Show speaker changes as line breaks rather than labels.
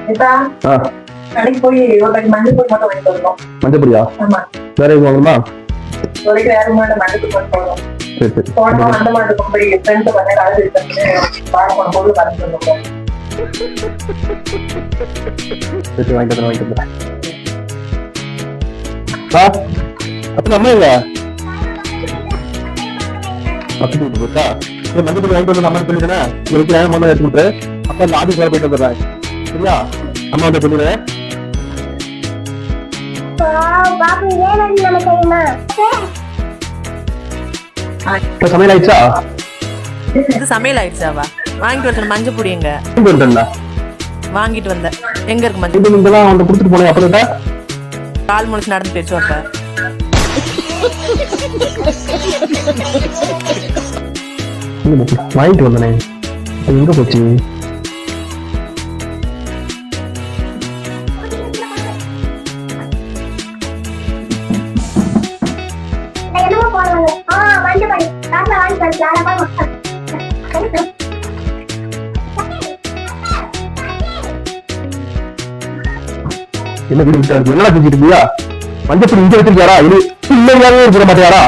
கடைக்கு போய் ஒரு பேக்கெட் மஞ்சள் பொடி மட்டும் வாங்கிட்டு வரணும்.
மஞ்சள் பொடியா?
ஆமா.
வேற எதுவும் வாங்கணுமா?
வேற எதுவும் மஞ்சள் பொடி மட்டும் போதும்.
சரி சரி.
போனோம் அந்த மாதிரி போய் ஃப்ரெண்ட்ஸ் பண்ண கலர் எடுத்து வாங்க போன பொருள் கலந்து சொல்லுவோம்.
சரி வாங்கிட்டு வரேன். அப்ப நம்ம இல்ல பக்கத்து வீட்டு போட்டா மஞ்சள் பொடி வாங்கிட்டு வந்து அம்மா சொல்லிட்டேன்னா உங்களுக்கு நேரம் முதல்ல எடுத்து விட்டு அப்ப அந்த ஆஃபீஸ் வேலை போயிட்டு வந்துடுறேன். சரியா? அம்மா வந்து சொல்லிடுறேன். சமையல் ஆயிடுச்சா?
இது சமையல் ஆயிடுச்சாவா? வாங்கிட்டு வர மஞ்சள் பொடி எங்க? வாங்கிட்டு வந்த எங்க இருக்கு மஞ்சள் பொடி?
இதெல்லாம் அவன் கொடுத்துட்டு போனேன். அப்புறம்
கால் முளைச்சு நடந்து போயிடுச்சு. அப்ப
வாங்கிட்டு வந்தனே எங்க போச்சு? என்ன வீடு விட்டா இருக்கு? என்னடா செஞ்சுட்டு இருக்கியா? மஞ்சள் பொடி இங்க வச்சிருக்காரா? இல்லையாவே இருக்க மாட்டியாரா?